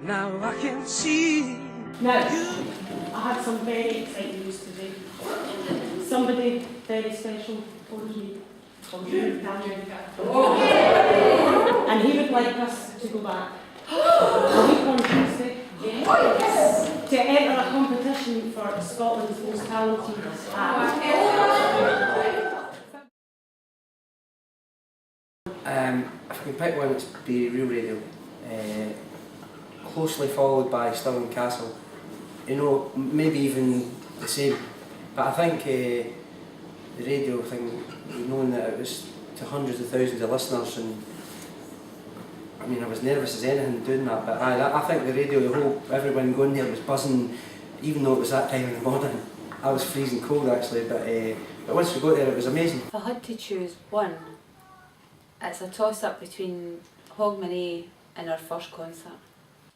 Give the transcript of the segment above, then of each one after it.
Now I can see. Now, I had some very exciting news today. Somebody very special phoned me. And he would like us to go back a week on Tuesday to enter a competition for Scotland's most talented act. If I can pick one, it's be Real Radio, closely followed by Stirling Castle. You know, maybe even the same. But I think the radio thing, knowing that it was to hundreds of thousands of listeners, and I mean, I was nervous as anything doing that. But I think the radio, the whole everyone going there was buzzing, even though it was that time in the morning. I was freezing cold actually, but once we got there, it was amazing. If I had to choose one, it's a toss-up between Hogmanay and our first concert.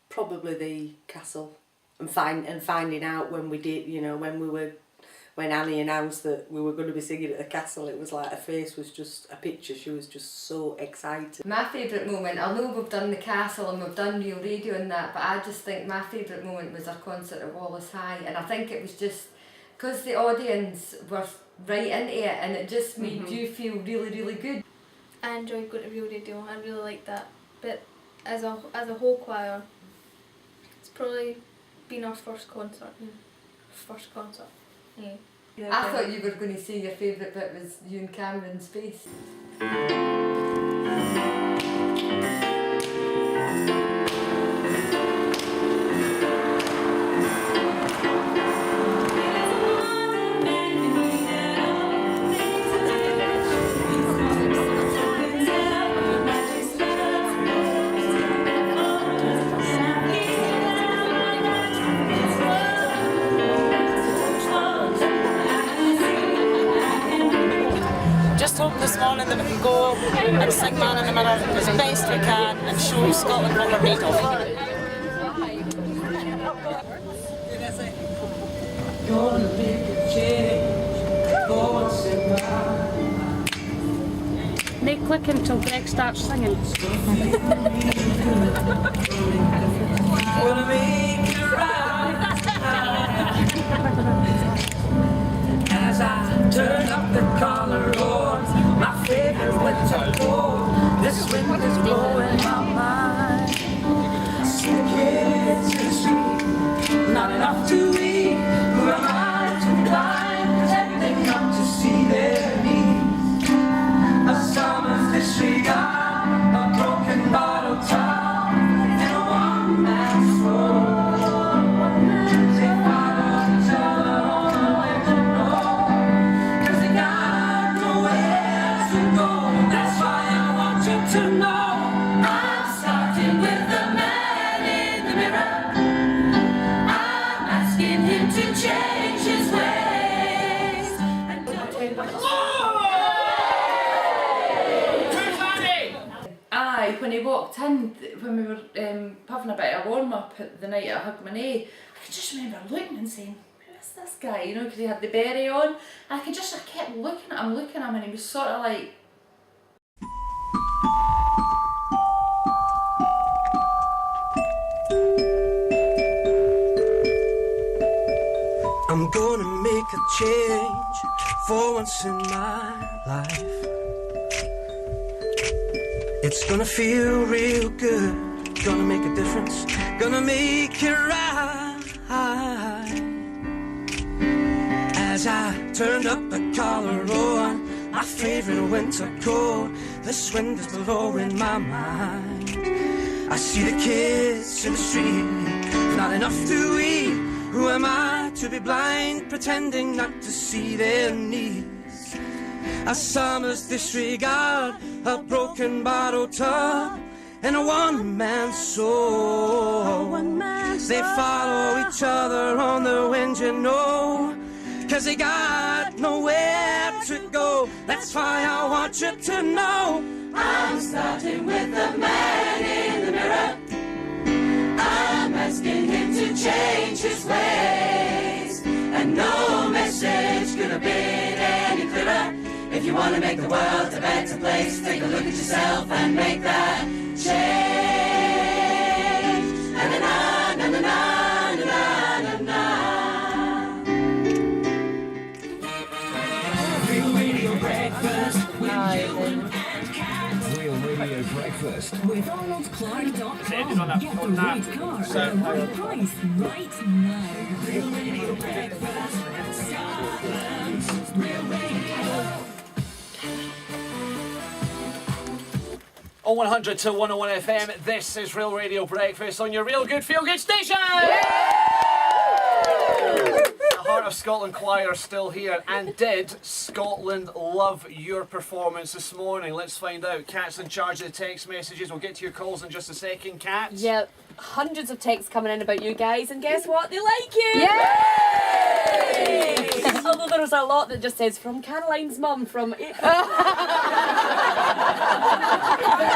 Probably the Castle, and finding out when we did, you know, when Annie announced that we were going to be singing at the Castle, it was like her face was just a picture. She was just so excited. My favourite moment, I know we've done the Castle and we've done Real Radio and that, but I just think my favourite moment was our concert at Wallace High, and I think it was just because the audience were right into it and it just made you feel really, really good. I enjoyed going to Real Radio, I really liked that, but as a whole choir, it's probably been our first concert. Yeah. I thought you were going to say your favourite bit was you and Cameron's face. Just hope this morning that we can go and sing Man in the Mirror as best we can and show Scotland what we're made of. Gonna make a change for once in my life. Make click until Greg starts singing. Gonna make it right. As I turn up the collar on my favorite winter coat, this wind is blowing my mind. I see the kids in the street, not enough to eat. Who am I to blind, pretending not to see their needs? A summer's disregard, a broken bottle top, and a one-man soul. They follow each other on the way to know, 'cause they got nowhere to go. That's why I want you to know I'm starting with the man in the mirror. I'm asking him to change his ways. And Aye, when he walked in, when we were having a bit of a warm-up the night at Hogmanay, I could just remember looking and saying, who is this guy, you know, because he had the beret on, and I kept looking at him, and he was sort of like... I'm gonna make a change for once in my life. It's gonna feel real good, gonna make a difference, gonna make it right. As I turned up the collar on my favorite winter coat, this wind is blowing my mind. I see the kids in the street, not enough to eat. Who am I to be blind, pretending not to see their needs? A summer's disregard, a broken bottle top, and a one-man soul. They follow each other on the wind, you know, 'cause they got nowhere to go. That's why I want you to know I'm starting with the man in the mirror. I'm asking him to change his ways, and no message could have been any clearer. If you want to make the world a better place, take a look at yourself and make that change. And then McDonald'sClark.com. Get the right car at the right price right now. Real Radio Breakfast. Real Radio. 0100 to 101 FM, this is Real Radio Breakfast on your Real Good Feel Good station! The Heart of Scotland Choir still here, and did Scotland love your performance this morning? Let's find out. Kat's in charge of the text messages. We'll get to your calls in just a second. Kat? Yeah, hundreds of texts coming in about you guys, and guess what? They like you! Yay! Although there was a lot that just says, from Caroline's mum, from...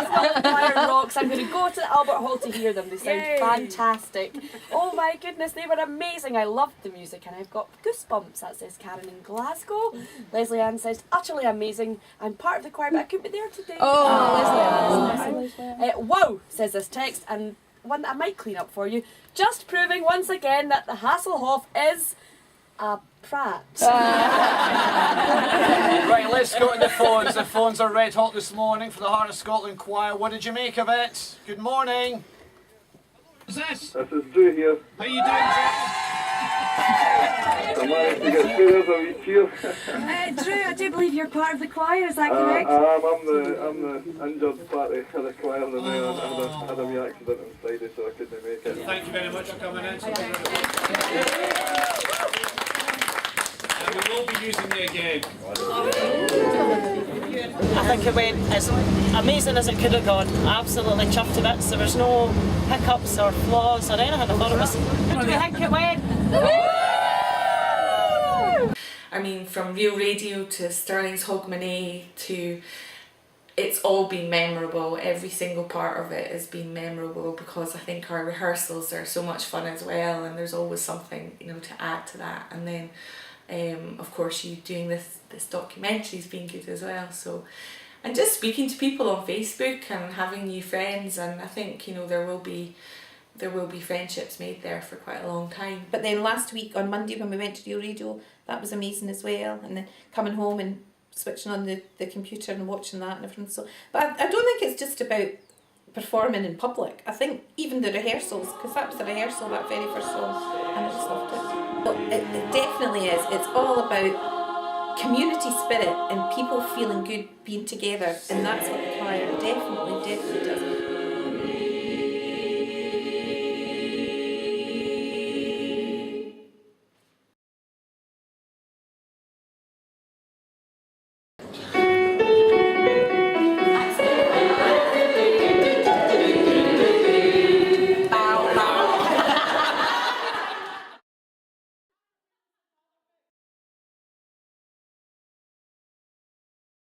Scotland Choir rocks. I'm going to go to Albert Hall to hear them. They sound fantastic. Oh my goodness, they were amazing. I loved the music and I've got goosebumps. That says Karen in Glasgow. Leslie Ann says, utterly amazing. I'm part of the choir, but I couldn't be there today. Leslie Ann. Wow, says this text, and one that I might clean up for you. Just proving once again that the Hasselhoff is a prat. Right, let's go to the phones. The phones are red hot this morning for the Heart of Scotland Choir. What did you make of it? Good morning. Who's this? This is Drew here. How you doing, I managed to get through. There's a wee cheer. Drew, I do believe you're part of the choir, is that correct? I'm the injured party of the choir and I had a wee accident on Friday, so I couldn't make it. Thank you very much for coming in. And we will be using you again. I think it went as amazing as it could have gone. Absolutely chuffed to bits. There was no hiccups or flaws or anything. I thought it was... How do we think it went? I mean, from Real Radio to Sterling's Hogmanay to... It's all been memorable. Every single part of it has been memorable because I think our rehearsals are so much fun as well, and there's always something, you know, to add to that. And then of course you doing this documentary's been good as well. So, and just speaking to people on Facebook and having new friends, and I think, you know, there will be friendships made there for quite a long time. But then last week on Monday when we went to Real Radio, that was amazing as well, and then coming home and switching on the computer and watching that and everything. So, but I don't think it's just about performing in public. I think even the rehearsals, because that was the rehearsal, that very first song, and I just loved it. But it definitely is. It's all about community spirit and people feeling good being together, and that's what the choir definitely does.